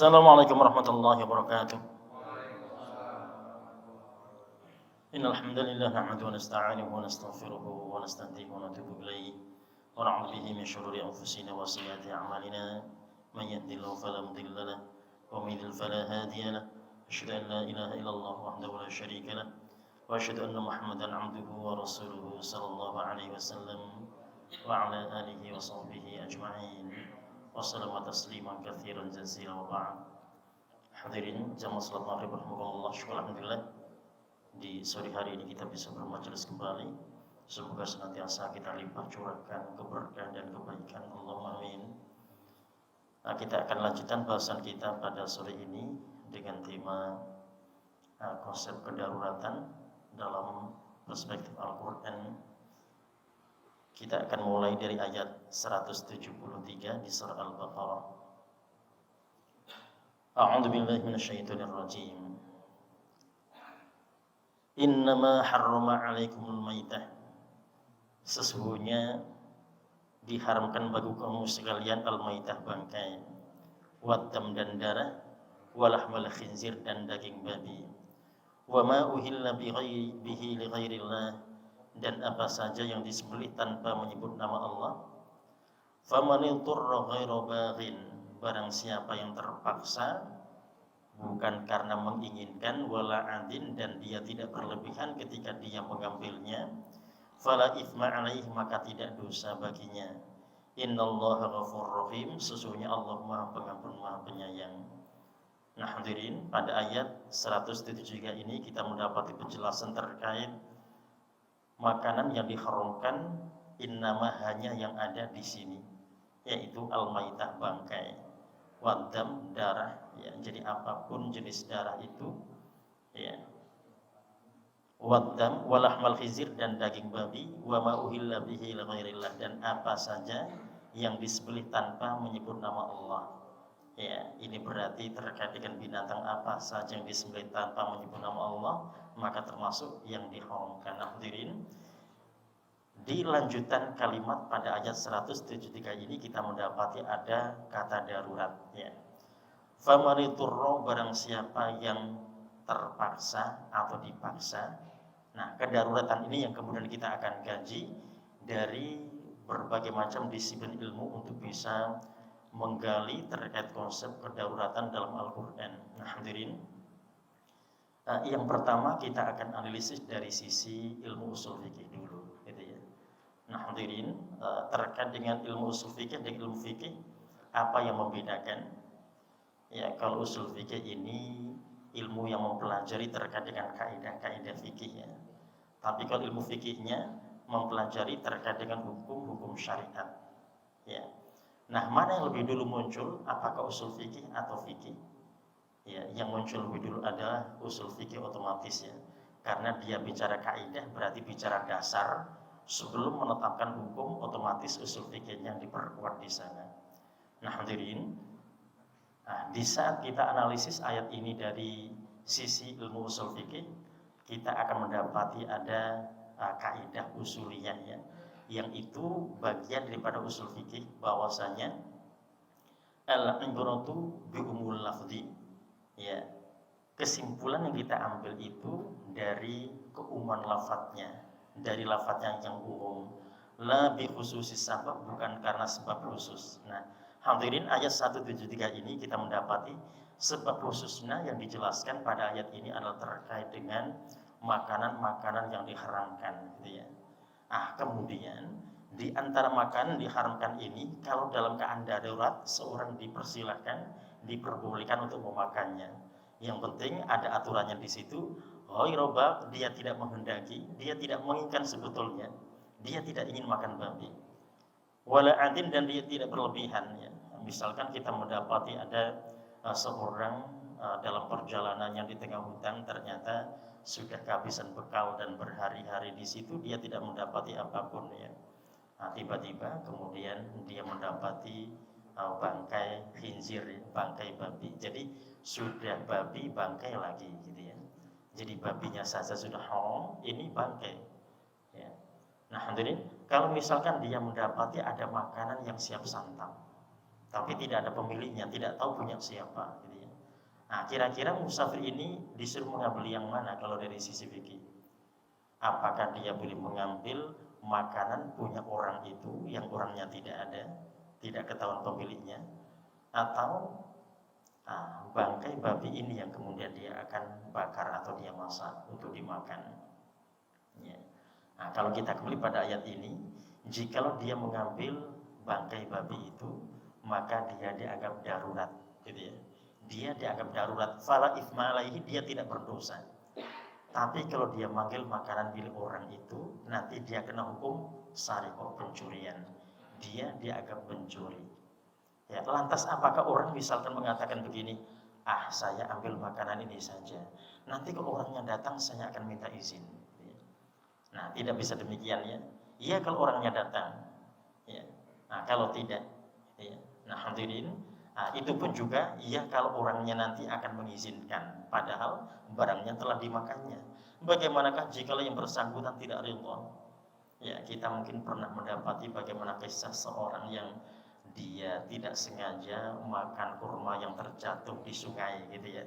Assalamualaikum warahmatullahi wabarakatuh. Innal hamdalillah nahmaduhu wa nasta'inuhu wa nastaghfiruhu wa nastahdihi wa natubu ilayhi wa na'udzu bihi min shururi anfusina wa sayyiati a'malina. Man yahdihillahu fala mudilla lahu wa man yudlil fala hadiya lahu. Asyhadu an la ilaha illallah wahdahu la syarika lahu wa asyhadu anna Muhammadan 'abduhu wa rasuluhu sallallahu alaihi wasallam wa ala alihi wa sahbihi ajma'in. Wassalamu tasliman katsiran jazilan wa ba'd. Hadirin jamaah salat maghrib rahimakumullah, syukur alhamdulillah di sore hari ini kita bisa bermajelis kembali. Semoga senantiasa kita limpah curahkan keberkahan dan kebaikan, Allahumma amin. Nah, kita akan lanjutkan bahasan kita pada sore ini dengan tema konsep kedaruratan dalam perspektif Al-Quran. Kita akan mulai dari ayat 173 di surah Al-Baqarah. A'udzu billahi minasyaitonir rajim. Innama harrama 'alaikumul maitah. Sesungguhnya diharamkan bagi kamu sekalian al-maitah bangkai, waddam dan darah, walahmal khinzir dan daging babi. Wa ma uhilla bihi li ghairillah, dan apa saja yang disembelih tanpa menyebut nama Allah. Faman turra ghairu baghin, barang siapa yang terpaksa bukan karena menginginkan, wala adin, dan dia tidak berlebihan ketika dia mengambilnya, fala itsma alaihi, maka tidak dosa baginya. Innallaha ghafurur rahim, sesungguhnya Allah Maha Pengampun Maha Penyayang. Nah, hadirin, pada ayat 173 ini kita mendapati penjelasan terkait makanan yang diharamkan, innama hanya yang ada di sini, yaitu al-maitah bangkai, waddam darah, ya, jadi apapun jenis darah itu, ya, waddam walahmal khizir dan daging babi, wa ma uhilla bihi li ghairillah, dan apa saja yang disembelih tanpa menyebut nama Allah. Ya, ini berarti terkait dengan binatang apa saja yang disembelih tanpa menyebut nama Allah, maka termasuk yang diharamkan. Hadirin, di lanjutan kalimat pada ayat 173 ini kita mendapati ada kata darurat, ya. Famaniturro, barang siapa yang terpaksa atau dipaksa. Nah, kedaruratan ini yang kemudian kita akan kaji dari berbagai macam disiplin ilmu untuk bisa menggali terkait konsep kedaruratan dalam Al-Quran. Nah, hadirin, yang pertama kita akan analisis dari sisi ilmu usul fikih dulu, gitu ya. Nah, hadirin, terkait dengan ilmu usul fikih dan ilmu fikih, apa yang membedakan? Ya, kalau usul fikih ini ilmu yang mempelajari terkait dengan kaidah-kaidah fikih, ya. Tapi kalau ilmu fikihnya mempelajari terkait dengan hukum-hukum syariat, ya. Nah, mana yang lebih dulu muncul? Apakah usul fikih atau fikih? Ya, yang muncul lebih dulu adalah usul fikih otomatis, ya. Karena dia bicara kaidah, berarti bicara dasar. Sebelum menetapkan hukum, otomatis usul fikihnya diperkuat di sana. Nah, hadirin, di saat kita analisis ayat ini dari sisi ilmu usul fikih, kita akan mendapati ada kaidah usuliyah, ya, yang itu bagian daripada usul fikih, bahwasanya al-ibratu bi umul lafzi, ya, kesimpulan yang kita ambil itu dari keumuman lafadznya, dari lafadznya yang umum, la bi khususis sabab, bukan karena sebab khusus. Nah, hadirin, ayat 173 ini kita mendapati sebab khususnya yang dijelaskan pada ayat ini adalah terkait dengan makanan-makanan yang diharamkan, gitu ya. Kemudian di antara makanan diharamkan ini, kalau dalam keadaan darurat seorang dipersilahkan, diperbolehkan untuk memakannya. Yang penting ada aturannya di situ. Ghairobak, dia tidak menghendaki, dia tidak menginginkan sebetulnya, dia tidak ingin makan babi. Wala adin, dan dia tidak berlebihan, ya. Misalkan kita mendapati ada seorang dalam perjalanannya di tengah hutan, ternyata sudah kehabisan bekal dan berhari-hari di situ dia tidak mendapati apapun, ya. Tiba-tiba kemudian dia mendapati bangkai khinzir, bangkai babi. Jadi sudah babi, bangkai lagi, gitu ya. Jadi babinya saja sudah haram, ini bangkai, ya. Nah, hadirin, kalau misalkan dia mendapati ada makanan yang siap santap, tapi tidak ada pemiliknya, tidak tahu punya siapa gitu ya. Nah, kira-kira musafir ini disuruh mengambil yang mana kalau dari sisi fikih? Apakah dia boleh mengambil makanan punya orang itu yang orangnya tidak ada, tidak ketahuan pemiliknya, atau bangkai babi ini yang kemudian dia akan bakar atau dia masak untuk dimakan ya. Nah, kalau kita kembali pada ayat ini, jikalau dia mengambil bangkai babi itu, maka dia dianggap darurat gitu ya. Dia dianggap darurat, fala ithma alaihi, dia tidak berdosa. Tapi kalau dia manggil makanan milik orang itu, nanti dia kena hukum sarikoh, pencurian. Dia dianggap pencuri. Ya, lantas apakah orang misalkan mengatakan begini, saya ambil makanan ini saja, nanti kalau orangnya datang saya akan minta izin. Nah, tidak bisa demikian ya. Iya kalau orangnya datang. Ya. Nah, kalau tidak, ya. Nah, hadirin, itu pun juga iya kalau orangnya nanti akan mengizinkan, padahal barangnya telah dimakannya. Bagaimanakah jika yang bersangkutan tidak ridha? Ya, kita mungkin pernah mendapati bagaimana kisah seorang yang dia tidak sengaja makan kurma yang terjatuh di sungai gitu ya.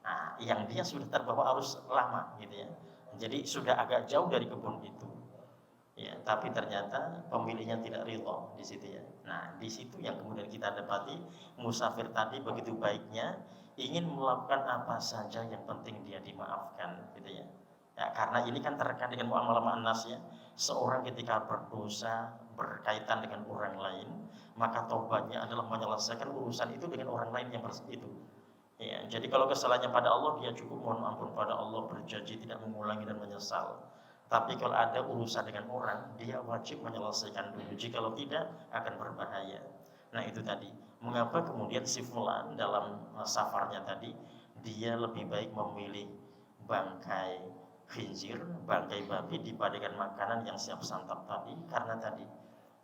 Nah, yang dia sudah terbawa arus lama gitu ya. Jadi sudah agak jauh dari kebun itu. Ya, tapi ternyata pemiliknya tidak ridho di situ ya. Nah, di situ yang kemudian kita dapati musafir tadi begitu baiknya ingin melakukan apa saja yang penting dia dimaafkan gitu ya. Ya, karena ini kan terkait dengan muamalah ma'anas ya. Seorang ketika berdosa berkaitan dengan orang lain, maka taubatnya adalah menyelesaikan urusan itu dengan orang lain yang itu. Ya, jadi kalau kesalahannya pada Allah, dia cukup mohon ampun pada Allah, berjanji tidak mengulangi dan menyesal. Tapi kalau ada urusan dengan orang, dia wajib menyelesaikan dulu. Jikalau tidak, akan berbahaya. Nah, itu tadi. Mengapa kemudian si fulan dalam safarnya tadi, dia lebih baik memilih bangkai khinzir, bangkai babi dibandingkan makanan yang siap santap tadi, karena tadi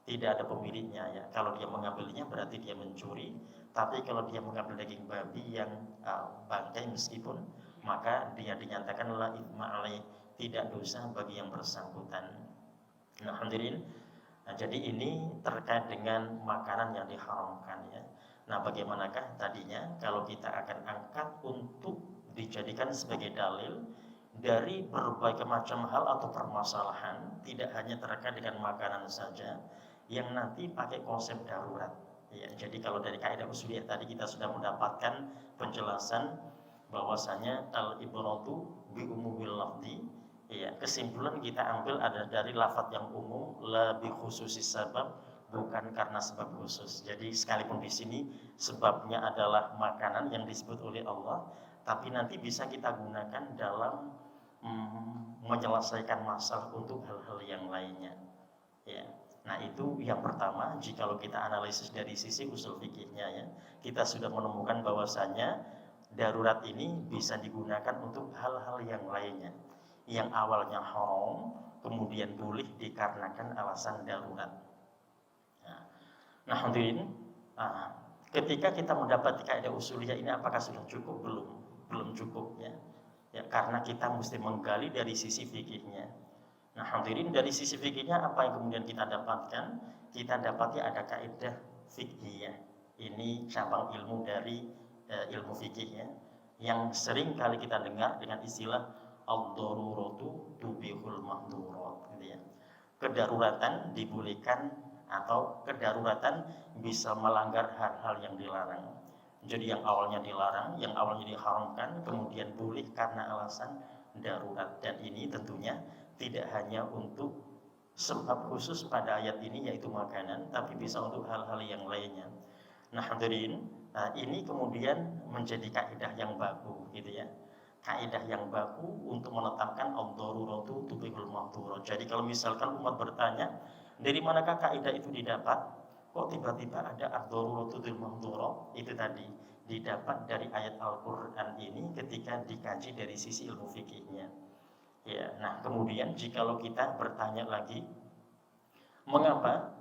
tidak ada pemiliknya ya. Kalau dia mengambilnya berarti dia mencuri. Tapi kalau dia mengambil daging babi yang bangkai meskipun, maka dia dinyatakan la ithma alaih, tidak dosa bagi yang bersangkutan. Nah, hadirin, jadi ini terkait dengan makanan yang diharamkan ya. Nah, bagaimanakah tadinya kalau kita akan angkat untuk dijadikan sebagai dalil dari berbagai macam hal atau permasalahan, tidak hanya terkait dengan makanan saja, yang nanti pakai konsep darurat. Ya, jadi kalau dari kaidah usuliyah tadi kita sudah mendapatkan penjelasan bahwasanya al-ibratu bi umumil lafzi. Ya, kesimpulan kita ambil ada dari lafaz yang umum, la bi khususis sabab, bukan karena sebab khusus. Jadi sekalipun di sini sebabnya adalah makanan yang disebut oleh Allah, tapi nanti bisa kita gunakan dalam menyelesaikan masalah untuk hal-hal yang lainnya. Ya. Nah, itu yang pertama. Jikalau kita analisis dari sisi usul fikihnya ya, kita sudah menemukan bahwasanya darurat ini bisa digunakan untuk hal-hal yang lainnya. Yang awalnya haram kemudian boleh dikarenakan alasan darurat. Nah, hadirin, ketika kita mendapati kaidah usuliyah ini apakah sudah cukup? Belum cukup ya. Ya, karena kita mesti menggali dari sisi fikihnya. Nah, hadirin, dari sisi fikihnya apa yang kemudian kita dapatkan? Kita dapati ada kaidah fikih. Ini cabang ilmu dari ilmu fikihnya yang sering kali kita dengar dengan istilah ad-daruratu tubihul mahdurat gitu ya. Kedaruratan dibolehkan atau kedaruratan bisa melanggar hal-hal yang dilarang. Jadi yang awalnya dilarang, yang awalnya diharamkan, kemudian boleh karena alasan darurat. Dan ini tentunya tidak hanya untuk sebab khusus pada ayat ini yaitu makanan, tapi bisa untuk hal-hal yang lainnya. Nah, hadirin, ini kemudian menjadi kaidah yang baku gitu ya. Kaidah yang baku untuk menetapkan ad-daruratu tubihul mahdurat. Jadi kalau misalkan umat bertanya, dari manakah kaidah itu didapat? Kok tiba-tiba ada ad-daruratu tubihul mahdurat? Itu tadi didapat dari ayat Al-Qur'an ini ketika dikaji dari sisi ilmu fikihnya. Ya, nah kemudian jikalau kita bertanya lagi, mengapa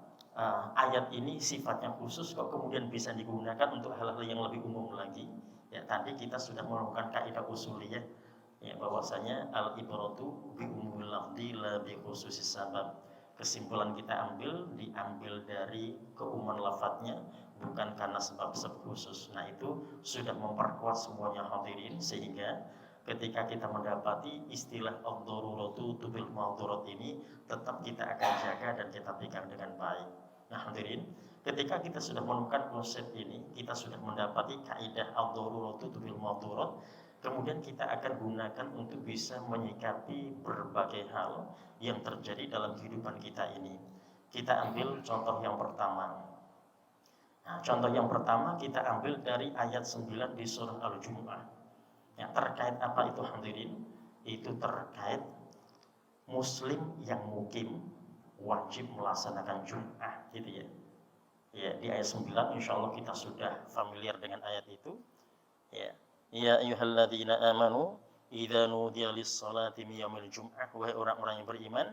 ayat ini sifatnya khusus kok kemudian bisa digunakan untuk hal-hal yang lebih umum lagi? Ya, tadi kita sudah menemukan kaidah usuliyah ya, bahwasanya al-ibratu bi umumil lafzi la bi khususis sabab. Kesimpulan kita diambil dari keumuman lafadznya, bukan karena sebab-sebab khusus. Nah, itu sudah memperkuat semuanya hadirin, sehingga ketika kita mendapati istilah ad-daruratu tubil ma'dhurat ini tetap kita akan jaga dan kita pegang dengan baik. Nah, hadirin, ketika kita sudah menemukan konsep ini, kita sudah mendapati kaidah ad-daruratu tubil ma'dhurat, kemudian kita akan gunakan untuk bisa menyikapi berbagai hal yang terjadi dalam kehidupan kita ini. Kita ambil contoh yang pertama. Nah, contoh yang pertama kita ambil dari ayat 9 di surah Al-Jumu'ah. Ya, terkait apa itu hadirin? Itu terkait muslim yang mukim wajib melaksanakan Jum'ah, gitu ya. Ya, di ayat 9 insyaallah kita sudah familiar dengan ayat itu. Ya. Ya ayyuhalladzina amanu idza nudiya lis-salati min yaumil jum'ah, wahai orang-orang yang beriman,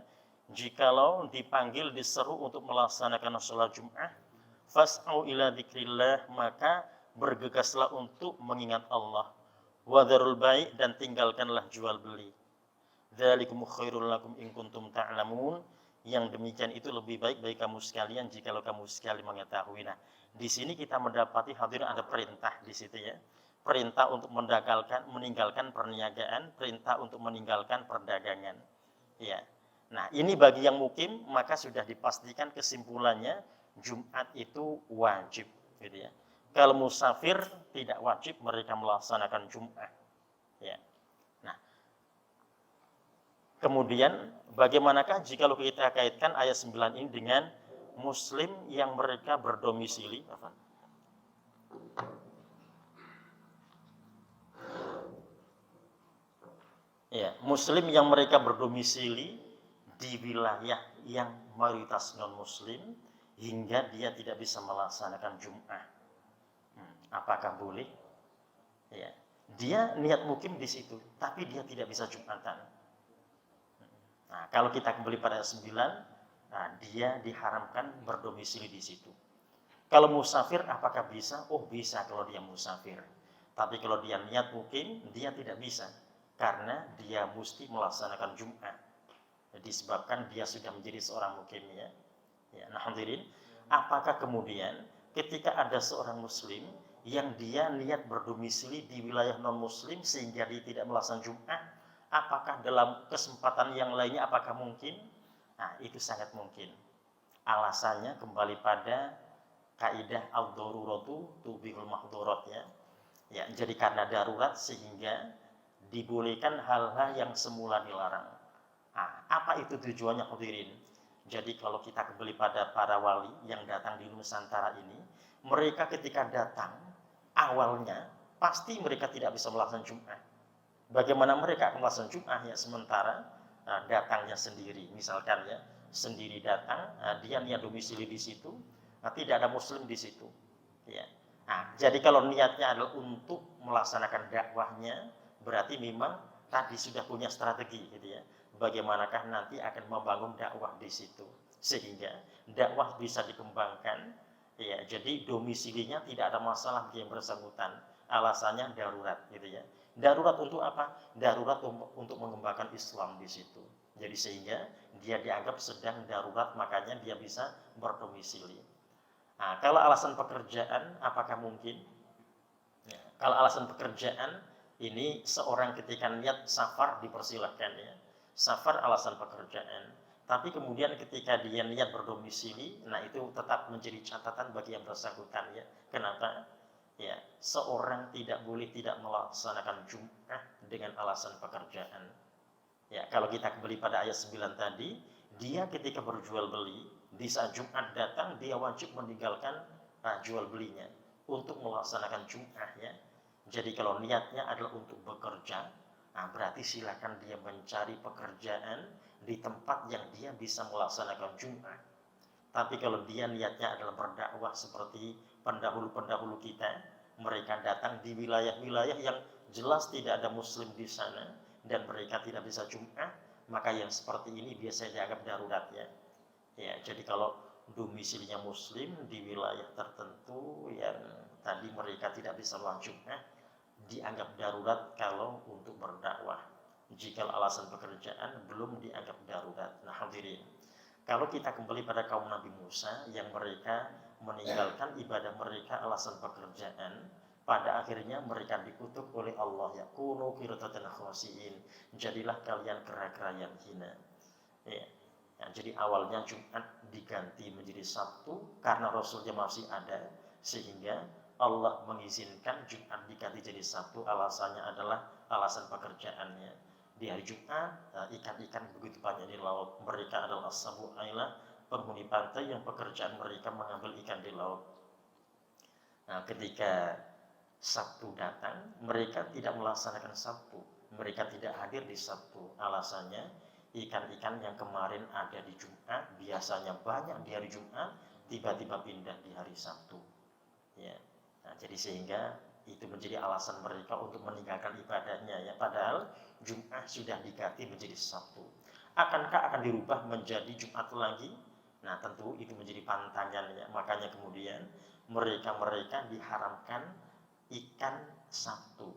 jikalau dipanggil diseru untuk melaksanakan salat Jum'ah, fas'au ila dzikrillah, maka bergegaslah untuk mengingat Allah. Wadharul bai', dan tinggalkanlah jual beli. Dzalikum khairul lakum in kuntum ta'lamun, yang demikian itu lebih baik bagi kamu sekalian jikalau kamu sekali mengetahui. Nah, di sini kita mendapati hadirin ada perintah di situ ya. Perintah untuk meninggalkan perniagaan, perintah untuk meninggalkan perdagangan. Ya. Nah, ini bagi yang mukim maka sudah dipastikan kesimpulannya Jumat itu wajib, gitu ya. Kalau musafir tidak wajib mereka melaksanakan Jumat. Ya. Nah, kemudian bagaimanakah jika kita kaitkan ayat 9 ini dengan muslim yang mereka berdomisili apa? Ya, muslim yang mereka berdomisili di wilayah yang mayoritas non-muslim hingga dia tidak bisa melaksanakan Jum'ah. Apakah boleh? Ya, dia niat mukim di situ, tapi dia tidak bisa Jumatan. Nah, kalau kita kembali pada ayat 9, nah, dia diharamkan berdomisili di situ. Kalau musafir apakah bisa? Oh, bisa kalau dia musafir. Tapi kalau dia niat mukim, dia tidak bisa. Karena dia mesti melaksanakan Jum'ah. Disebabkan dia sudah menjadi seorang mukim ya. Nah, hadirin, apakah kemudian ketika ada seorang muslim yang dia niat berdomisili di wilayah non-muslim sehingga dia tidak melaksanakan Jum'ah, apakah dalam kesempatan yang lainnya apakah mungkin? Nah, itu sangat mungkin. Alasannya kembali pada kaidah ad-daruratu tubihul mahdhurat ya. Ya, jadi karena darurat sehingga dibolehkan hal-hal yang semula dilarang. Nah, apa itu tujuannya hadirin? Jadi kalau kita kembali pada para wali yang datang di Nusantara ini, mereka ketika datang awalnya pasti mereka tidak bisa melaksanakan Jum'ah. Bagaimana mereka akan melaksanakan Jum'ah ya, sementara datangnya sendiri, misalkan ya, sendiri datang, dia niat domisili di situ, tidak ada muslim di situ. Ya. Nah, jadi kalau niatnya adalah untuk melaksanakan dakwahnya, berarti memang tadi sudah punya strategi, gitu ya. Bagaimanakah nanti akan membangun dakwah di situ, sehingga dakwah bisa dikembangkan. Ya, jadi domisilinya tidak ada masalah yang bersangkutan. Alasannya darurat, gitu ya. Darurat untuk apa? Darurat untuk mengembangkan Islam di situ. Jadi sehingga dia dianggap sedang darurat, makanya dia bisa berdomisili. Nah, kalau alasan pekerjaan, apakah mungkin? Ya, kalau alasan pekerjaan, ini seorang ketika niat safar dipersilahkan ya. Safar alasan pekerjaan. Tapi kemudian ketika dia niat berdomisili, nah itu tetap menjadi catatan bagi yang bersangkutan ya. Kenapa? Ya, seorang tidak boleh tidak melaksanakan Jum'ah dengan alasan pekerjaan. Ya, kalau kita kembali pada ayat 9 tadi, dia ketika berjual beli, di saat Jumat datang, dia wajib meninggalkan jual belinya untuk melaksanakan Jum'ah ya. Jadi kalau niatnya adalah untuk bekerja, nah berarti silakan dia mencari pekerjaan di tempat yang dia bisa melaksanakan Jum'ah. Tapi kalau dia niatnya adalah berdakwah seperti pendahulu-pendahulu kita, mereka datang di wilayah-wilayah yang jelas tidak ada muslim di sana dan mereka tidak bisa Jum'ah, maka yang seperti ini biasanya dianggap darurat ya. Ya, jadi kalau domisilinya muslim di wilayah tertentu yang tadi mereka tidak bisa melakukan Jum'ah, dianggap darurat kalau untuk berdakwah. Jika alasan pekerjaan belum dianggap darurat. Nah, hadirin, kalau kita kembali pada kaum Nabi Musa yang mereka meninggalkan ibadah mereka alasan pekerjaan, pada akhirnya mereka dikutuk oleh Allah, ya kunu qiradatan khasiin, jadilah kalian kera-kera yang hina. Ya. Ya, jadi awalnya Jumat diganti menjadi Sabtu karena Rasulnya masih ada, sehingga Allah mengizinkan Jumat diganti jadi Sabtu, alasannya adalah alasan pekerjaannya. Di hari Jumat ikan-ikan begitu banyak di laut, mereka adalah as-sabu ailah, penghuni pantai yang pekerjaan mereka mengambil ikan di laut. Nah, ketika Sabtu datang, mereka tidak melaksanakan Sabtu, mereka tidak hadir di Sabtu. Alasannya, ikan-ikan yang kemarin ada di Jumat, biasanya banyak di hari Jumat, tiba-tiba pindah di hari Sabtu. Ya. Nah, jadi sehingga itu menjadi alasan mereka untuk meninggalkan ibadahnya, ya. Padahal Jumat sudah diganti menjadi Sabtu. Akankah akan dirubah menjadi Jumat lagi? Nah, tentu itu menjadi pantangannya. Makanya kemudian mereka diharamkan ikan Sabtu.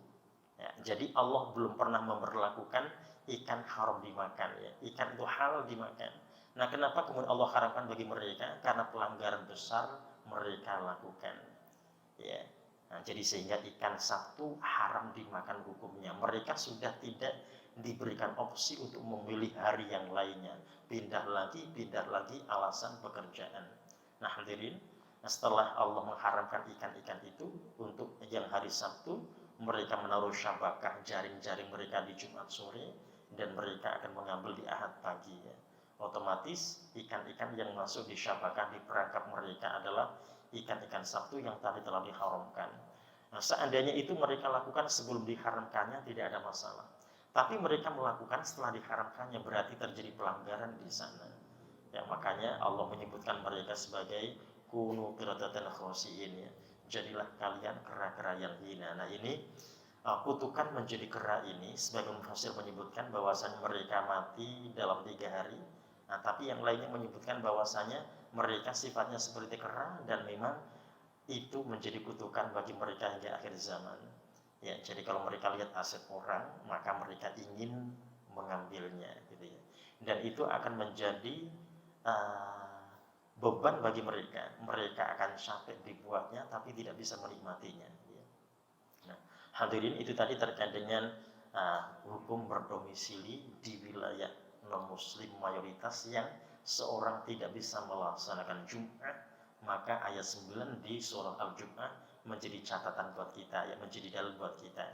Ya, jadi Allah belum pernah memperlakukan ikan haram dimakan, ya. Ikan itu halal dimakan. Nah, kenapa kemudian Allah haramkan bagi mereka? Karena pelanggaran besar mereka lakukan. Ya. Nah, jadi sehingga ikan Sabtu haram dimakan hukumnya. Mereka sudah tidak diberikan opsi untuk memilih hari yang lainnya. Pindah lagi, alasan pekerjaan. Nah, hadirin, setelah Allah mengharamkan ikan-ikan itu untuk yang hari Sabtu, mereka menaruh syabakah jaring-jaring mereka di Jumat sore, dan mereka akan mengambil di Ahad pagi, ya. Otomatis ikan-ikan yang masuk di syabakah di perangkap mereka adalah ikan-ikan Sabtu yang tadi telah diharamkan. Nah, seandainya itu mereka lakukan sebelum diharamkannya tidak ada masalah. Tapi mereka melakukan setelah diharamkannya, berarti terjadi pelanggaran di sana. Ya, makanya Allah menyebutkan mereka sebagai kunu qiradatan khasiin, ya. Jadilah kalian kera-kera yang hina. Nah, ini kutukan menjadi kera ini, sebagian mufassir menyebutkan bahwasanya mereka mati dalam 3 hari. Nah, tapi yang lainnya menyebutkan bahwasanya mereka sifatnya seperti kera, dan memang itu menjadi kutukan bagi mereka hingga akhir zaman. Ya, jadi kalau mereka lihat aset orang, maka mereka ingin mengambilnya, gitu ya. Dan itu akan menjadi beban bagi mereka. Mereka akan capek dibuatnya, tapi tidak bisa menikmatinya. Ya. Nah, hadirin, itu tadi terkait dengan hukum berdomisili di wilayah non-muslim mayoritas yang seorang tidak bisa melaksanakan Jumat. Maka ayat 9 di surah Al-Jum'ah menjadi catatan buat kita, ya, menjadi dalil buat kita.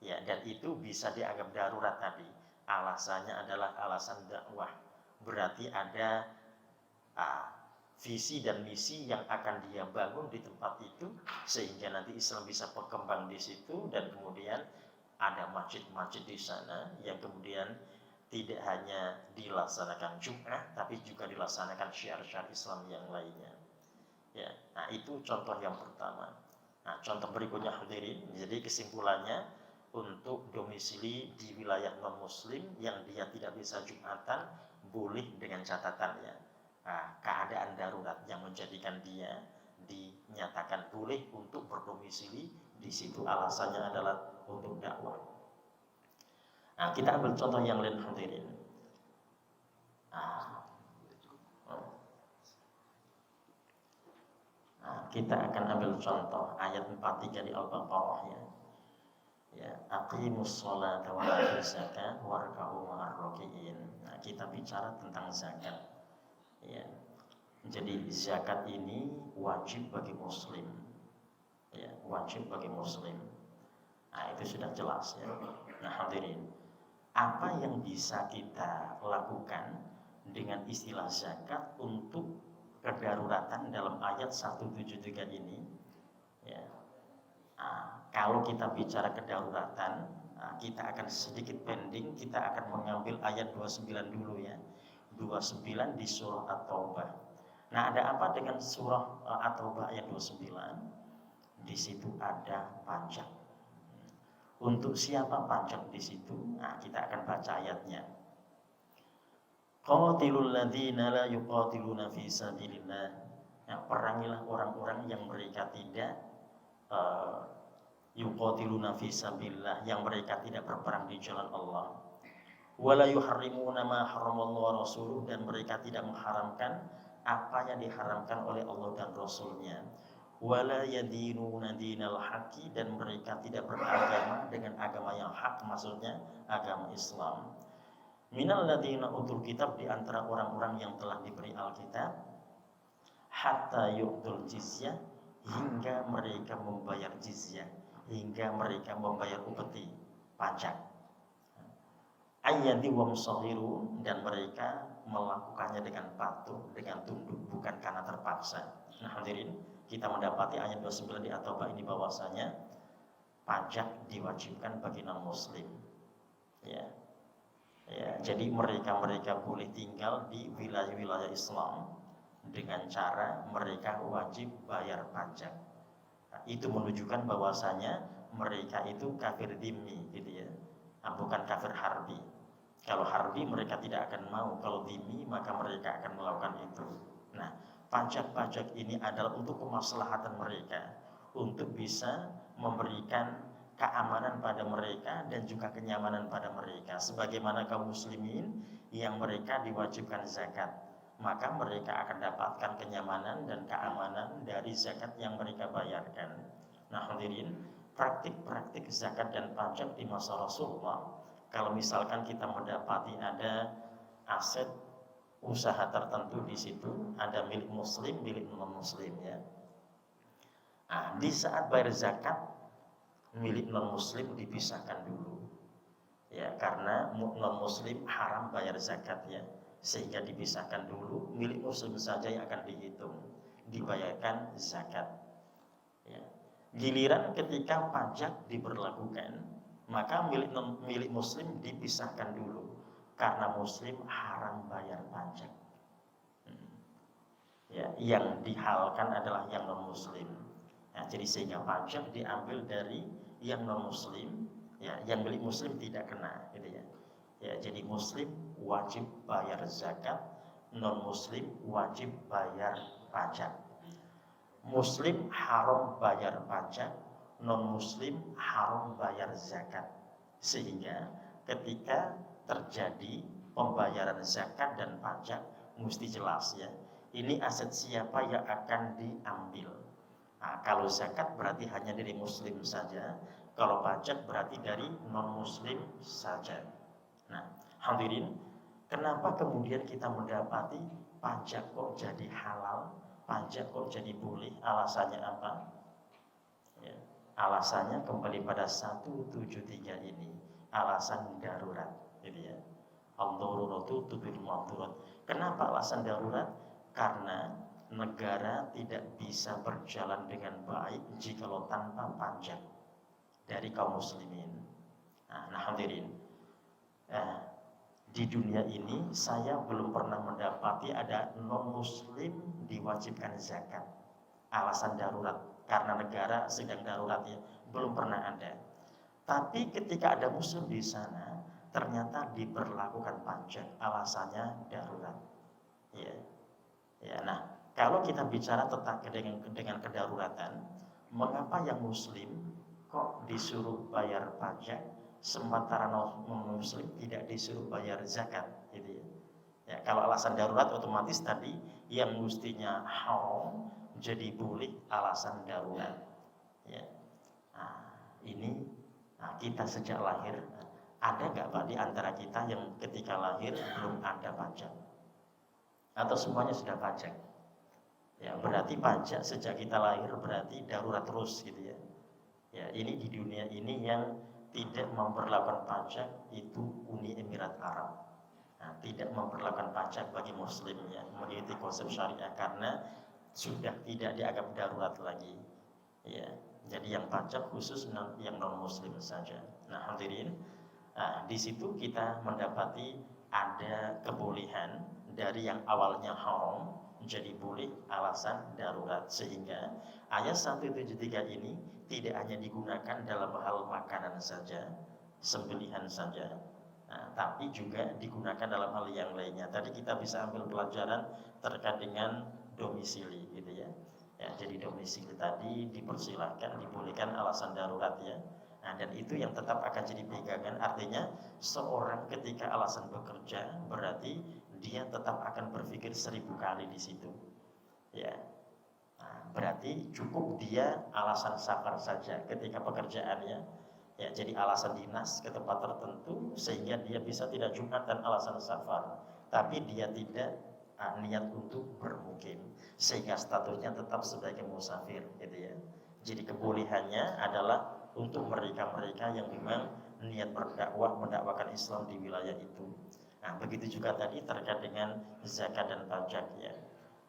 Ya, dan itu bisa dianggap darurat tadi. Alasannya adalah alasan dakwah. Berarti ada visi dan misi yang akan dia bangun di tempat itu, sehingga nanti Islam bisa berkembang di situ, dan kemudian ada masjid-masjid di sana yang kemudian tidak hanya dilaksanakan Jumat, tapi juga dilaksanakan syiar-syiar Islam yang lainnya. Ya, nah itu contoh yang pertama. Nah, contoh berikutnya hadirin, jadi kesimpulannya untuk domisili di wilayah non-muslim yang dia tidak bisa Jumatan, boleh dengan catatannya. Nah, keadaan darurat yang menjadikan dia dinyatakan boleh untuk berdomisili di situ, alasannya adalah untuk dakwah. Nah, kita ambil contoh yang lain hadirin. Kita akan ambil contoh ayat 43 di Al-Baqarah, ya. Ya, aqimus sholata wa atuz zakata warka'u ma'ar raki'in. Nah, kita bicara tentang zakat. Ya. Jadi zakat ini wajib bagi muslim. Ya, wajib bagi muslim. Nah, itu sudah jelas, ya. Nah, hadirin, apa yang bisa kita lakukan dengan istilah zakat untuk kedaruratan dalam ayat 173 ini, ya. Kalau kita bicara kedaruratan, kita akan sedikit pending, kita akan mengambil ayat 29 dulu, ya. 29 di surah At-Taubah. Nah, ada apa dengan surah At-Taubah ayat 29? Di situ ada pajak. Untuk siapa pajak di situ? Nah, kita akan baca ayatnya. Qatilul ladzina la yuqatiluna fi sabilillah. Nah, perangilah orang-orang yang mereka tidak yuqatiluna fi sabilillah, yang mereka tidak berperang di jalan Allah. Wala yuharrimuna ma haramallahu rasuluh, dan mereka tidak mengharamkan apa yang diharamkan oleh Allah dan Rasulnya. Wala yadinuna dinal haqqi, dan mereka tidak beragama dengan agama yang hak, maksudnya agama Islam. Minal ladina utul kitab, di antara orang-orang yang telah diberi Alkitab, hatta yu'tul jizyah, hingga mereka membayar jizyah, hingga mereka membayar upeti, pajak. Ayyadi wa musahirun, dan mereka melakukannya dengan patuh, dengan tunduk, bukan karena terpaksa. Nah hadirin, kita mendapati ayat 29 di At-Taubah ini bahwasanya pajak diwajibkan bagi non muslim. Ya. Jadi mereka boleh tinggal di wilayah-wilayah Islam dengan cara mereka wajib bayar pajak. Nah, itu menunjukkan bahwasanya mereka itu kafir dhimmi, gitu ya. Nah, bukan kafir harbi. Kalau harbi mereka tidak akan mau, kalau dhimmi maka mereka akan melakukan itu. Nah, pajak-pajak ini adalah untuk kemaslahatan mereka, untuk bisa memberikan keamanan pada mereka dan juga kenyamanan pada mereka. Sebagaimana kaum muslimin yang mereka diwajibkan zakat, maka mereka akan dapatkan kenyamanan dan keamanan dari zakat yang mereka bayarkan. Nah hadirin, praktik-praktik zakat dan pajak di masa Rasulullah, kalau misalkan kita mendapati ada aset usaha tertentu di situ, ada milik muslim, milik non muslim, ya. Nah, di saat bayar zakat, milik non muslim dipisahkan dulu, ya, karena non muslim haram bayar zakat, ya, sehingga dipisahkan dulu. Milik muslim saja yang akan dihitung, dibayarkan zakat, ya. Giliran ketika pajak diberlakukan, maka milik muslim dipisahkan dulu, karena muslim haram bayar pajak. Ya, yang dihalalkan adalah yang non muslim. Nah, jadi sehingga pajak diambil dari yang non muslim, ya, yang milik muslim tidak kena, gitu ya. Ya, jadi muslim wajib bayar zakat, non muslim wajib bayar pajak. Muslim haram bayar pajak, non muslim haram bayar zakat. Sehingga ketika terjadi pembayaran zakat dan pajak mesti jelas, ya, ini aset siapa yang akan diambil. Nah, kalau zakat berarti hanya dari muslim saja, kalau pajak berarti dari non muslim saja. Nah hadirin, kenapa kemudian kita mendapati pajak kok jadi halal, pajak kok jadi boleh? Alasannya apa? Ya, alasannya kembali pada 173 ini, alasan darurat, gitu ya. Ad-daruratu tubihul mahdurat. Kenapa alasan darurat? Karena negara tidak bisa berjalan dengan baik jikalau tanpa pajak dari kaum muslimin. Nah hadirin, di dunia ini saya belum pernah mendapati ada non muslim diwajibkan zakat. Alasan darurat, karena negara sedang darurat, ya, belum pernah ada. Tapi ketika ada muslim di sana, ternyata diberlakukan pajak, alasannya darurat. Ya, ya. Nah, kalau kita bicara tentang dengan kedaruratan, mengapa yang muslim kok disuruh bayar pajak, sementara non muslim tidak disuruh bayar zakat, gitu ya. Ya, kalau alasan darurat otomatis tadi yang mestinya haram jadi boleh, alasan darurat. Ya. Nah, ini kita sejak lahir, ada nggak Pak di antara kita yang ketika lahir belum ada pajak? Atau semuanya sudah pajak? Ya, berarti pajak sejak kita lahir berarti darurat terus, gitu ya. Ya, ini di dunia ini yang tidak memperlakukan pajak itu Uni Emirat Arab. Nah, tidak memperlakukan pajak bagi muslim, ya, mengikuti konsep syariah, karena sudah tidak dianggap darurat lagi, ya. Jadi yang pajak khusus yang non muslim saja. Nah hadirin, di situ kita mendapati ada kebolehan dari yang awalnya haram menjadi boleh, alasan darurat. Sehingga ayat 173 ini tidak hanya digunakan dalam hal makanan saja, sembelihan saja, tapi juga digunakan dalam hal yang lainnya. Tadi kita bisa ambil pelajaran terkait dengan domisili, gitu ya. Ya, jadi domisili tadi dipersilahkan, dibolehkan alasan darurat, ya. Nah, dan itu yang tetap akan jadi pegangan. Artinya seorang ketika alasan bekerja berarti dia tetap akan berpikir 1000 kali di situ. Ya, nah, berarti cukup dia alasan safar saja ketika pekerjaannya, ya jadi alasan dinas ke tempat tertentu sehingga dia bisa tidak Jumat dan alasan safar, tapi dia tidak niat untuk bermukim sehingga statusnya tetap sebagai musafir, gitu ya. Jadi kebolehannya adalah untuk mereka-mereka yang memang niat berdakwah, mendakwakan Islam di wilayah itu. Nah, begitu juga tadi terkait dengan zakat dan pajak, ya.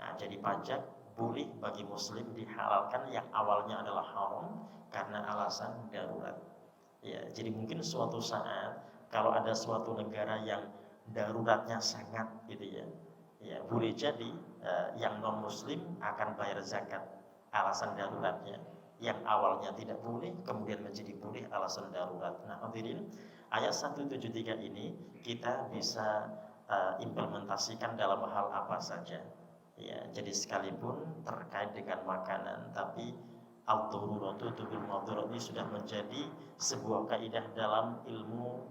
Nah, jadi pajak boleh bagi muslim dihalalkan yang awalnya adalah haram karena alasan darurat. Ya, jadi mungkin suatu saat kalau ada suatu negara yang daruratnya sangat, gitu ya. Ya, boleh jadi yang non muslim akan bayar zakat alasan daruratnya. Yang awalnya tidak boleh kemudian menjadi boleh alasan darurat. Nah, hadirin, ayat 173 ini kita bisa implementasikan dalam hal apa saja. Ya, jadi sekalipun terkait dengan makanan, tapi al-daruratu tubil madhurat ini sudah menjadi sebuah kaidah dalam ilmu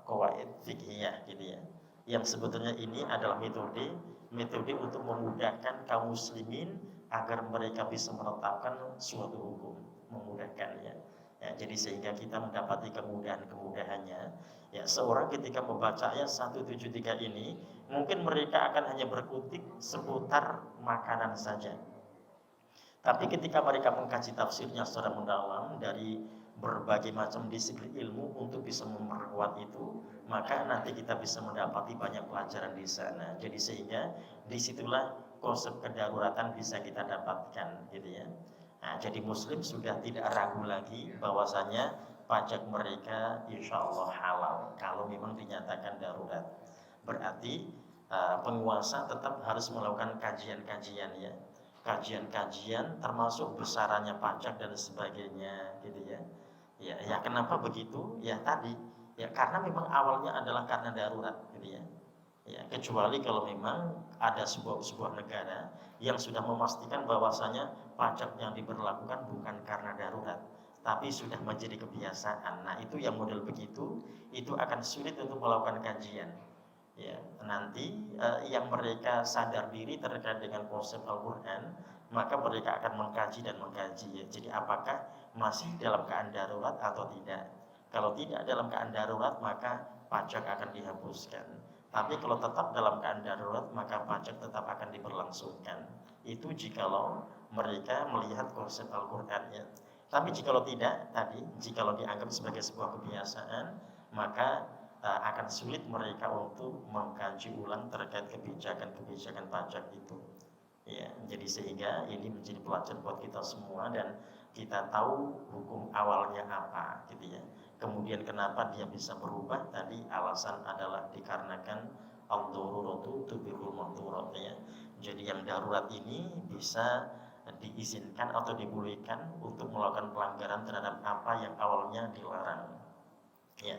qawaid fiqhiyah, gitu ya. Yang sebetulnya ini adalah metode untuk memudahkan kaum muslimin agar mereka bisa menetapkan suatu hukum, memudahkannya. Ya, jadi sehingga kita mendapati kemudahannya. Ya, seorang ketika membaca ayat 173 ini, mungkin mereka akan hanya berkutik seputar makanan saja. Tapi ketika mereka mengkaji tafsirnya secara mendalam dari berbagai macam disiplin ilmu untuk bisa memperkuat itu, maka nanti kita bisa mendapati banyak pelajaran di sana. Jadi sehingga disitulah konsep kedaruratan bisa kita dapatkan, gitu ya. Nah, jadi muslim sudah tidak ragu lagi bahwasanya pajak mereka insya Allah halal kalau memang dinyatakan darurat. Berarti penguasa tetap harus melakukan kajian-kajian, ya, kajian-kajian termasuk besarannya pajak dan sebagainya, gitu ya. Ya kenapa begitu? Ya tadi, ya karena memang awalnya adalah karena darurat, gitu ya. Ya, kecuali kalau memang ada sebuah negara yang sudah memastikan bahwasanya pajak yang diberlakukan bukan karena darurat, tapi sudah menjadi kebiasaan. Nah, itu yang model begitu, itu akan sulit untuk melakukan kajian. Ya, nanti yang mereka sadar diri terkait dengan konsep Al-Quran, maka mereka akan mengkaji dan mengkaji, ya. Jadi apakah masih dalam keadaan darurat atau tidak? Kalau tidak dalam keadaan darurat, maka pajak akan dihapuskan. Tapi kalau tetap dalam keadaan darurat, maka pajak tetap akan diberlangsungkan. Itu jikalau mereka melihat konsep Al-Qurannya. Tapi jikalau tidak, tadi jikalau dianggap sebagai sebuah kebiasaan, maka akan sulit mereka untuk mengkaji ulang terkait kebijakan-kebijakan pajak itu. Ya, jadi sehingga ini menjadi pelajaran buat kita semua dan kita tahu hukum awalnya apa, gitu ya. Kemudian kenapa dia bisa berubah? Tadi alasan adalah dikarenakan al-daruratu tubihul mahdurat, ya. Jadi yang darurat ini bisa diizinkan atau dibolehkan untuk melakukan pelanggaran terhadap apa yang awalnya dilarang. Ya.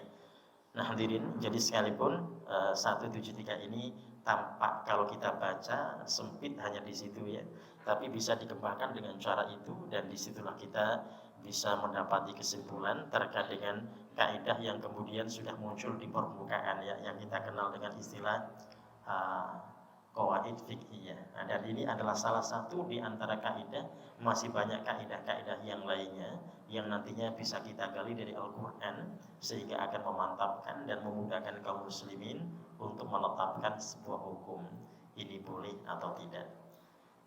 Nah, hadirin, jadi sekalipun 173 ini tampak kalau kita baca sempit hanya di situ, ya, tapi bisa dikembangkan dengan cara itu dan disitulah kita bisa mendapati kesimpulan terkait dengan kaidah yang kemudian sudah muncul di permukaan, ya, yang kita kenal dengan istilah qawaid fiqhiyah. Nah, dan ini adalah salah satu di antara kaidah, masih banyak kaidah-kaidah yang lainnya yang nantinya bisa kita gali dari Al-Quran sehingga akan memantapkan dan memudahkan kaum muslimin untuk menetapkan sebuah hukum ini boleh atau tidak.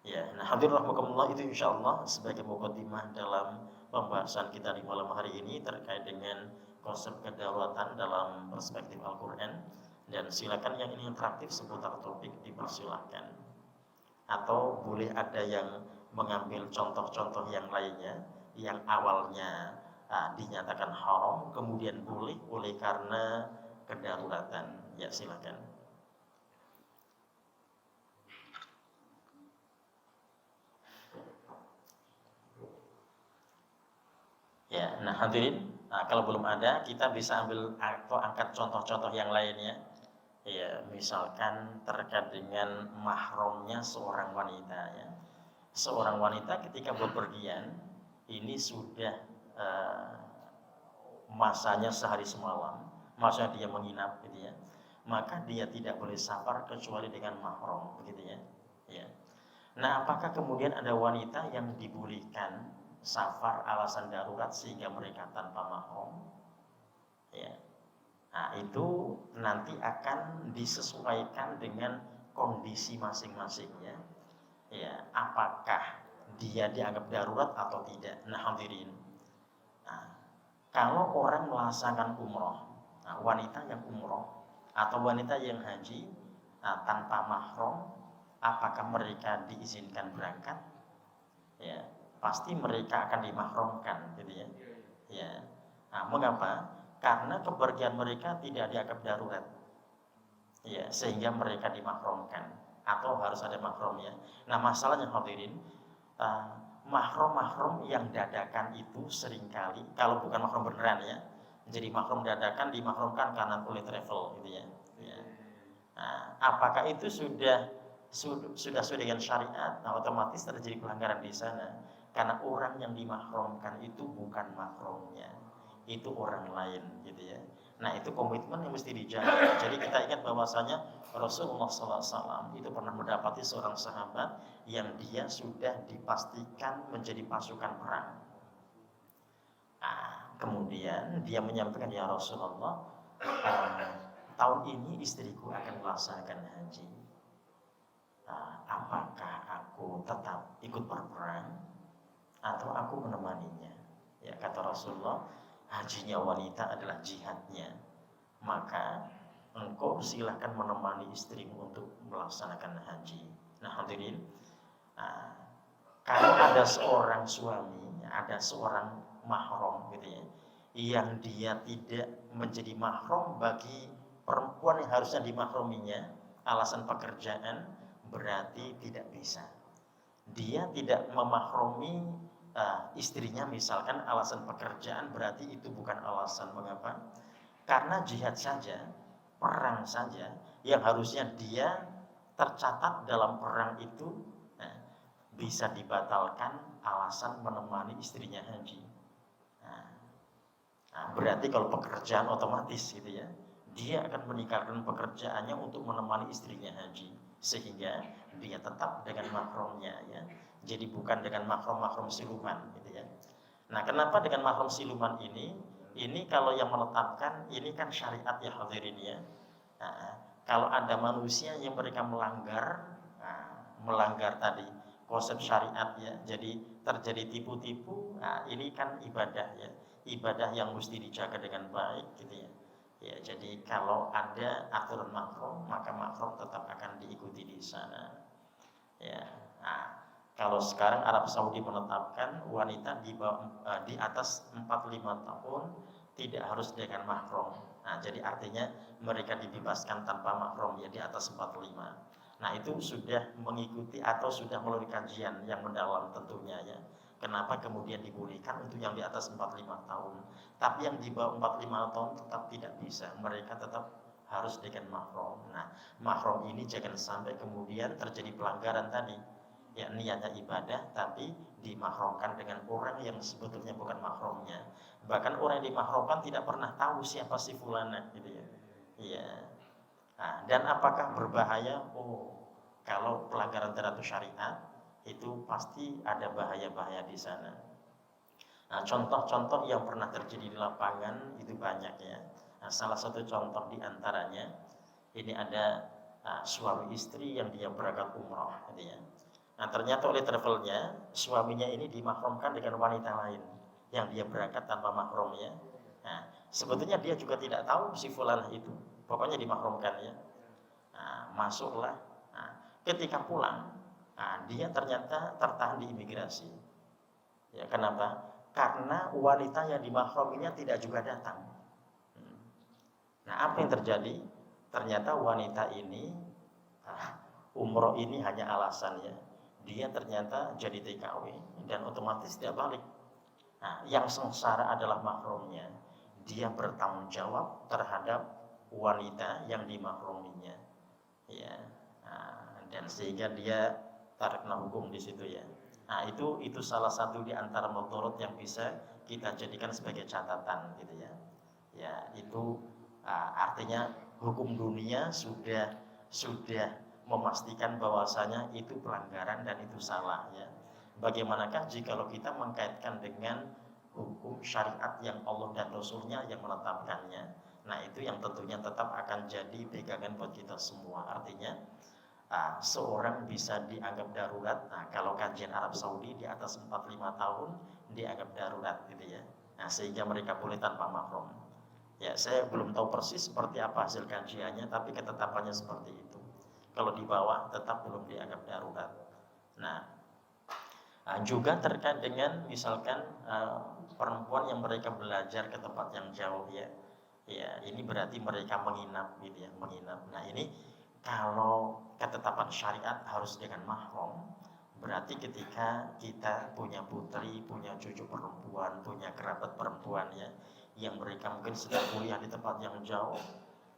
Ya, nah hadirin rahimakumullah, itu insyaallah sebagai mukadimah dalam pembahasan kita di malam hari ini terkait dengan konsep kedaruratan dalam perspektif Al-Quran. Dan silakan yang ingin interaktif seputar topik dipersilakan, atau boleh ada yang mengambil contoh-contoh yang lainnya yang awalnya dinyatakan haram kemudian boleh oleh karena kedaruratan. Ya, silakan. Ya, nah hadirin, kalau belum ada kita bisa ambil atau angkat contoh-contoh yang lainnya. Ya, misalkan terkait dengan mahramnya seorang wanita, ya. Seorang wanita ketika bepergian ini sudah masanya sehari semalam, masa dia menginap, gitu ya. maka dia tidak boleh safar kecuali dengan mahram, begitu ya. Ya. Nah, apakah kemudian ada wanita yang dibolehkan safar alasan darurat sehingga mereka tanpa mahram? Ya. Nah, itu nanti akan disesuaikan dengan kondisi masing-masingnya. Ya, apakah dia dianggap darurat atau tidak? Nah, hadirin. Nah, kalau orang melaksanakan umroh, nah, wanita yang umroh atau wanita yang haji tanpa mahram, apakah mereka diizinkan berangkat? Ya, pasti mereka akan dimahramkan, gitu ya. Ya. Nah, mengapa? Karena kepergian mereka tidak dianggap darurat. Ya, sehingga mereka dimahramkan atau harus ada mahramnya. Nah, masalahnya hadirin, mahram-mahram yang dadakan itu seringkali kalau bukan mahram beneran ya, jadi mahram dadakan dimahramkan karena boleh travel, gitu ya. Ya. Nah, apakah itu sudah sesuai dengan syariat? Nah, otomatis terjadi pelanggaran di sana karena orang yang dimahramkan itu bukan mahramnya, itu orang lain, gitu ya. Nah, itu komitmen yang mesti dijaga. Jadi kita ingat bahwasanya Rasulullah SAW itu pernah mendapati seorang sahabat yang dia sudah dipastikan menjadi pasukan perang. Nah, kemudian dia menyampaikan, ya Rasulullah, tahun ini istriku akan melaksanakan haji. Apakah aku tetap ikut berperang atau aku menemaninya? Ya, kata Rasulullah, hajinya wanita adalah jihadnya, maka engkau silahkan menemani istrimu untuk melaksanakan haji. Nah, hadirin, kalau ada seorang suami, ada seorang mahram, gitu ya, yang dia tidak menjadi mahram bagi perempuan yang harusnya dimahrominya, alasan pekerjaan, berarti tidak bisa. Dia tidak memahromi istrinya misalkan alasan pekerjaan, berarti itu bukan alasan. Mengapa? Karena jihad saja, perang saja yang harusnya dia tercatat dalam perang itu bisa dibatalkan alasan menemani istrinya haji. Berarti kalau pekerjaan otomatis, gitu ya, dia akan meninggalkan pekerjaannya untuk menemani istrinya haji, sehingga dia tetap dengan mahramnya, ya. Jadi bukan dengan mahram-mahram siluman, gitu ya. Nah, kenapa dengan mahram siluman ini? Ini kalau yang menetapkan ini kan syariat, ya hadirin ya. Nah, kalau ada manusia yang mereka melanggar tadi konsep syariat, ya, jadi terjadi tipu-tipu, ini kan ibadah, ya, ibadah yang mesti dijaga dengan baik, gitu ya. Ya, jadi kalau ada aturan mahram, maka mahram tetap akan diikuti di sana. Ya. Nah, kalau sekarang Arab Saudi menetapkan wanita di atas 45 tahun tidak harus dengan mahram. Nah, jadi artinya mereka dibebaskan tanpa mahram, ya, di atas 45. Nah, itu sudah mengikuti atau sudah melalui kajian yang mendalam tentunya, ya. Kenapa kemudian dibolehkan untuk yang di atas 45 tahun, tapi yang di bawah 45 tahun tetap tidak bisa, mereka tetap harus dengan mahram. Nah, mahram ini jangan sampai kemudian terjadi pelanggaran tadi, ya, niatnya ibadah tapi dimahramkan dengan orang yang sebetulnya bukan mahramnya. Bahkan orang yang dimahramkan tidak pernah tahu siapa si fulana, gitu ya. Iya. Nah, dan apakah berbahaya? Kalau pelanggaran terhadap syariat itu pasti ada bahaya-bahaya di sana. Nah, contoh-contoh yang pernah terjadi di lapangan itu banyak, ya. Nah, salah satu contoh diantaranya ini ada suami istri yang dia berangkat umroh, gitu ya. Nah, ternyata oleh travelnya suaminya ini dimahramkan dengan wanita lain yang dia berangkat tanpa mahramnya. Nah, sebetulnya dia juga tidak tahu si fulanah itu, pokoknya dimahramkan, ya. Nah, masuklah. Nah, ketika pulang, dia ternyata tertahan di imigrasi. Ya, kenapa? Karena wanita yang dimahrominya tidak juga datang. Nah, apa yang terjadi? Ternyata wanita ini umroh ini hanya alasannya. Dia ternyata jadi TKW dan otomatis dia balik. Nah, yang sengsara adalah mahramnya. Dia bertanggung jawab terhadap wanita yang dimahrominya, ya. Dan sehingga dia tarik hukum di situ, ya. Nah, itu salah satu di antara motorot yang bisa kita jadikan sebagai catatan, gitu ya. Ya, itu Artinya hukum dunia sudah memastikan bahwasanya itu pelanggaran dan itu salah ya. Bagaimanakah jikalau kita mengkaitkan dengan hukum syariat yang Allah dan Rasulnya yang menetapkannya? Nah itu yang tentunya tetap akan jadi pegangan buat kita semua. Artinya seorang bisa dianggap darurat. Nah kalau kajian Arab Saudi di atas 45 tahun dianggap darurat gitu ya. Nah sehingga mereka boleh tanpa mahram. Ya saya belum tahu persis seperti apa hasil kajiannya, tapi ketetapannya seperti itu. Kalau di bawah tetap belum dianggap darurat. Nah, juga terkait dengan misalkan perempuan yang mereka belajar ke tempat yang jauh ya. Ya, ini berarti mereka menginap gitu ya, menginap. Nah, ini kalau ketetapan syariat harus dengan mahram, berarti ketika kita punya putri, punya cucu perempuan, punya kerabat perempuan ya, yang mereka mungkin sedang kuliah di tempat yang jauh,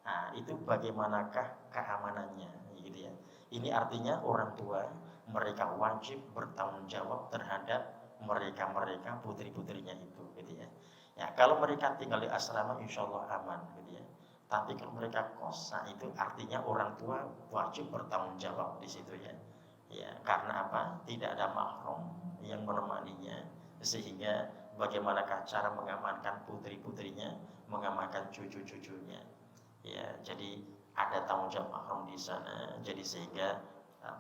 nah itu bagaimanakah keamanannya gitu ya. Ini artinya orang tua mereka wajib bertanggung jawab terhadap mereka putri-putrinya itu gitu ya. Ya kalau mereka tinggal di asrama insya Allah aman gitu ya. Tapi kalau mereka kos, nah itu artinya orang tua wajib bertanggung jawab di situ ya. Ya karena apa? Tidak ada mahram yang menemaninya, sehingga bagaimanakah cara mengamankan putri-putrinya, mengamankan cucu-cucunya. Ya, jadi ada tanggung jawab mahram di sana. Jadi sehingga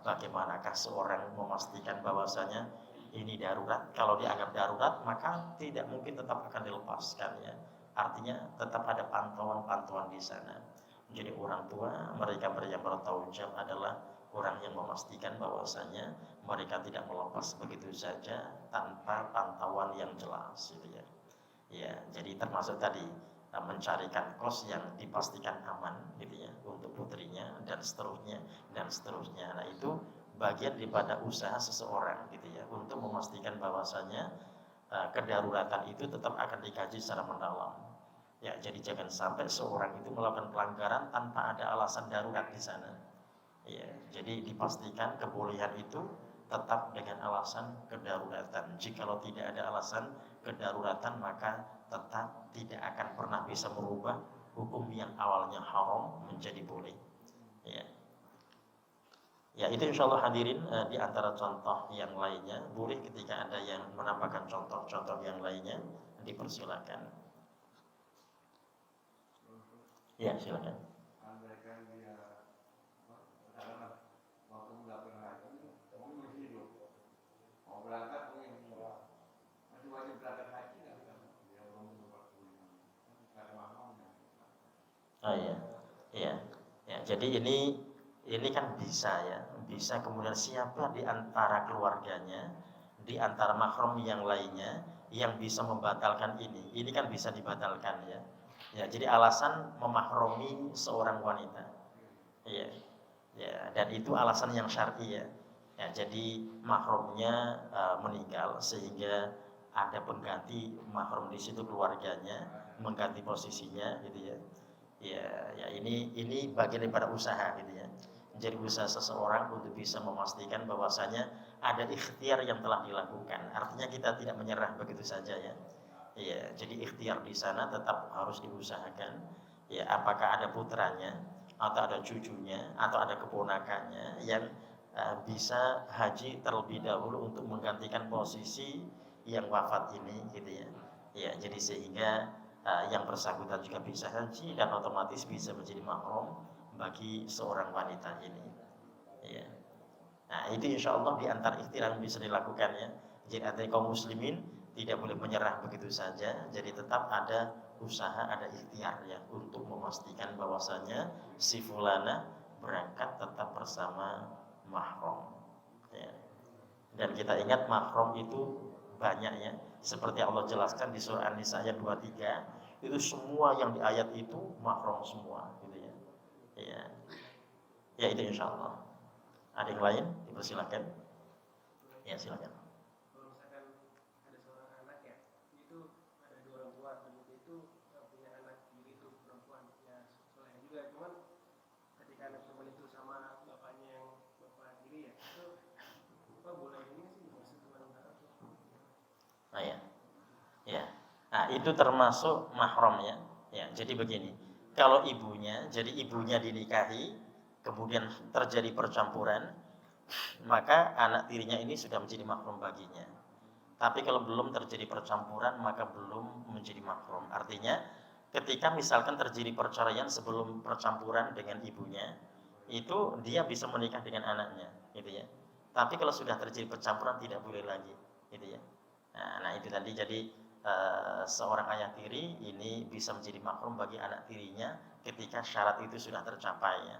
bagaimanakah seorang memastikan bahwasanya ini darurat? Kalau dianggap darurat, maka tidak mungkin tetap akan dilepaskan ya. Artinya tetap ada pantauan-pantauan di sana. Jadi orang tua mereka yang bertanggung jawab adalah orang yang memastikan bahwasanya mereka tidak melepas begitu saja tanpa pantauan yang jelas gitu ya. Ya, jadi termasuk tadi mencarikan kos yang dipastikan aman gitu ya untuk putrinya dan seterusnya dan seterusnya. Nah, itu bagian daripada usaha seseorang gitu ya untuk memastikan bahwasanya kedaruratan itu tetap akan dikaji secara mendalam. Ya, jadi jangan sampai seorang itu melakukan pelanggaran tanpa ada alasan darurat di sana. Ya, jadi dipastikan kebolehan itu tetap dengan alasan kedaruratan. Jikalau tidak ada alasan kedaruratan maka tetap tidak akan pernah bisa merubah hukum yang awalnya haram menjadi boleh. Ya, ya itu insya Allah hadirin di antara contoh yang lainnya. Boleh ketika ada yang menambahkan contoh-contoh yang lainnya dipersilakan. Ya silakan. Oh iya, iya, ya. Jadi ini kan bisa ya, bisa kemudian siapa di antara keluarganya, di antara mahram yang lainnya yang bisa membatalkan ini kan bisa dibatalkan ya. Ya, jadi alasan memahromi seorang wanita, ya, ya, dan itu alasan yang syar'i ya. Ya, jadi mahramnya meninggal sehingga ada pengganti mahram di situ keluarganya mengganti posisinya gitu ya. Ya ini bagian daripada usaha gitu ya. Jadi usaha seseorang untuk bisa memastikan bahwasanya ada ikhtiar yang telah dilakukan. Artinya kita tidak menyerah begitu saja ya. Ya, jadi ikhtiar di sana tetap harus diusahakan. Ya, apakah ada putranya atau ada cucunya atau ada keponakannya yang bisa haji terlebih dahulu untuk menggantikan posisi yang wafat ini gitu ya. Ya, jadi sehingga yang bersangkutan juga bisa haji dan otomatis bisa menjadi mahram bagi seorang wanita ini. Ya. Nah itu insya Allah di antara ikhtiar yang bisa dilakukan ya. Jadi antara kaum muslimin tidak boleh menyerah begitu saja. Jadi tetap ada usaha, ada ikhtiar ya untuk memastikan bahwasanya si fulana berangkat tetap bersama mahram. Ya. Dan kita ingat mahram itu banyak ya. Seperti Allah jelaskan di surah An-Nisa ayat 23, itu semua yang di ayat itu mahram semua gitu ya. Ya. Ya itu insya Allah. Ada yang lain? Dipersilakan. Ya silakan. Kalau misalkan ada seorang anak ya, itu ada dua orang tua, dan itu punya anak kiri itu perempuan, ya soleh juga. Cuman ketika anak perempuan itu sama bapaknya yang bapak kiri ya, itu apa boleh ini sih bersentuhan antara tuh? Nah ya, ya. Nah itu termasuk mahram ya. Ya jadi begini. kalau ibunya, jadi ibunya dinikahi, kemudian terjadi percampuran, maka anak tirinya ini sudah menjadi mahram baginya. Tapi kalau belum terjadi percampuran, maka belum menjadi mahram. Artinya, ketika misalkan terjadi perceraian sebelum percampuran dengan ibunya, itu dia bisa menikah dengan anaknya, gitu ya. Tapi kalau sudah terjadi percampuran tidak boleh lagi, gitu ya. Nah itu tadi, jadi seorang ayah tiri ini bisa menjadi mahram bagi anak tirinya ketika syarat itu sudah tercapai ya.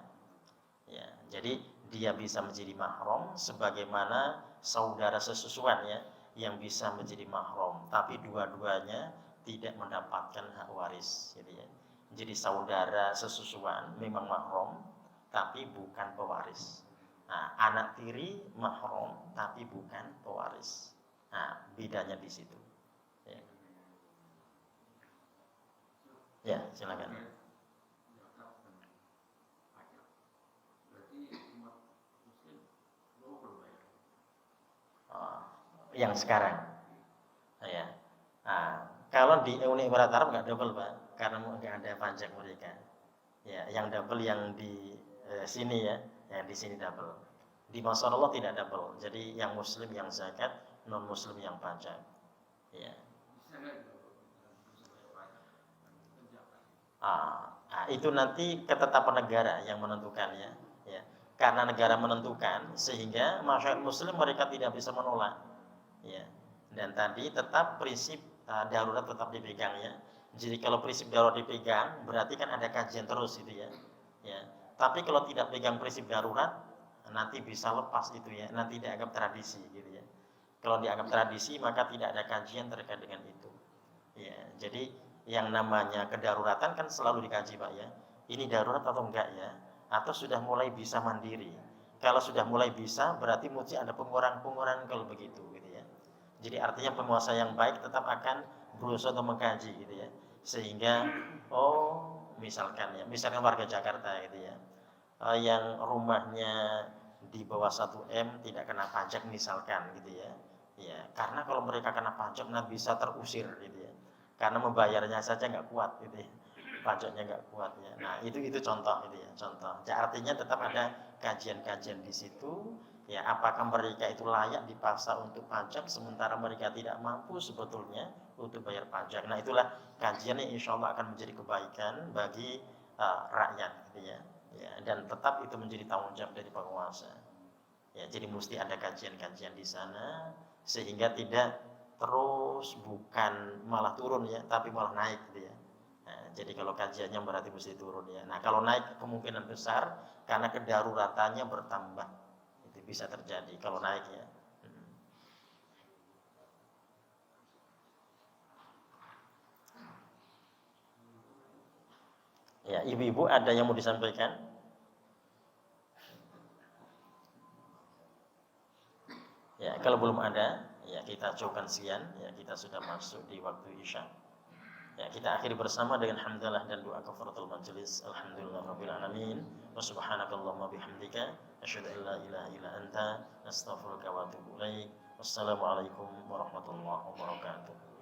Ya, jadi dia bisa menjadi mahram sebagaimana saudara sesusuan ya yang bisa menjadi mahram, tapi dua-duanya tidak mendapatkan hak waris gitu ya. Jadi saudara sesusuan memang mahram tapi bukan pewaris. Nah, anak tiri mahram tapi bukan pewaris. Nah, bedanya di situ. Ya, ya silakan. Oh, yang sekarang, ya. Nah, kalau di Uni Emirat Arab nggak double pak, karena nggak ada pajak mereka. Ya, yang double yang di sini ya, yang di sini double. Di Masya Allah tidak double. Jadi yang Muslim yang zakat, non Muslim yang pajak. Ya. Itu nanti ketetapan negara yang menentukannya. Ya. Karena negara menentukan, sehingga masyarakat Muslim mereka tidak bisa menolak. Ya. Dan tadi tetap prinsip darurat tetap dipegang ya. Jadi kalau prinsip darurat dipegang, berarti kan ada kajian terus gitu ya. Ya. Tapi kalau tidak pegang prinsip darurat, nanti bisa lepas itu ya. Nanti dianggap tradisi gitu ya. Kalau dianggap tradisi, maka tidak ada kajian terkait dengan itu. Ya. Jadi yang namanya kedaruratan kan selalu dikaji Pak ya. Ini darurat atau enggak ya? Atau sudah mulai bisa mandiri? Kalau sudah mulai bisa, berarti mesti ada pengurangan-pengurangan kalau begitu gitu ya. Jadi artinya penguasa yang baik tetap akan berusaha untuk mengkaji gitu ya. Sehingga misalkan warga Jakarta gitu ya. Yang rumahnya di bawah 1 M tidak kena pajak misalkan gitu ya. Ya, karena kalau mereka kena pajak nanti bisa terusir gitu ya. Karena membayarnya saja nggak kuat gitu ya. Pajaknya nggak kuat ya. Nah, itu contoh gitu ya, contoh. Ya, artinya tetap ada kajian-kajian di situ. Ya, apakah mereka itu layak dipaksa untuk pajak sementara mereka tidak mampu sebetulnya untuk bayar pajak. Nah, itulah kajian yang insya Allah akan menjadi kebaikan bagi rakyat gitu ya. Ya, dan tetap itu menjadi tanggung jawab dari penguasa. Ya, jadi mesti ada kajian-kajian di sana sehingga tidak terus bukan malah turun ya, tapi malah naik gitu ya. Nah, jadi kalau kajiannya berarti mesti turun ya. Nah, kalau naik kemungkinan besar karena kedaruratannya bertambah. Itu bisa terjadi kalau naik ya. Ya, ibu-ibu ada yang mau disampaikan? Ya, kalau belum ada, ya kita cukupkan sekian. Ya, kita sudah masuk di waktu Isya. Ya, kita akhiri bersama dengan hamdalah dan doa kafaratul majelis. Alhamdulillahirabbil alamin. Wa subhanakallahumma bihamdika asyhadu an la ilaha illa anta astaghfiruka wa atubu ilaik. Wassalamualaikum warahmatullahi wabarakatuh.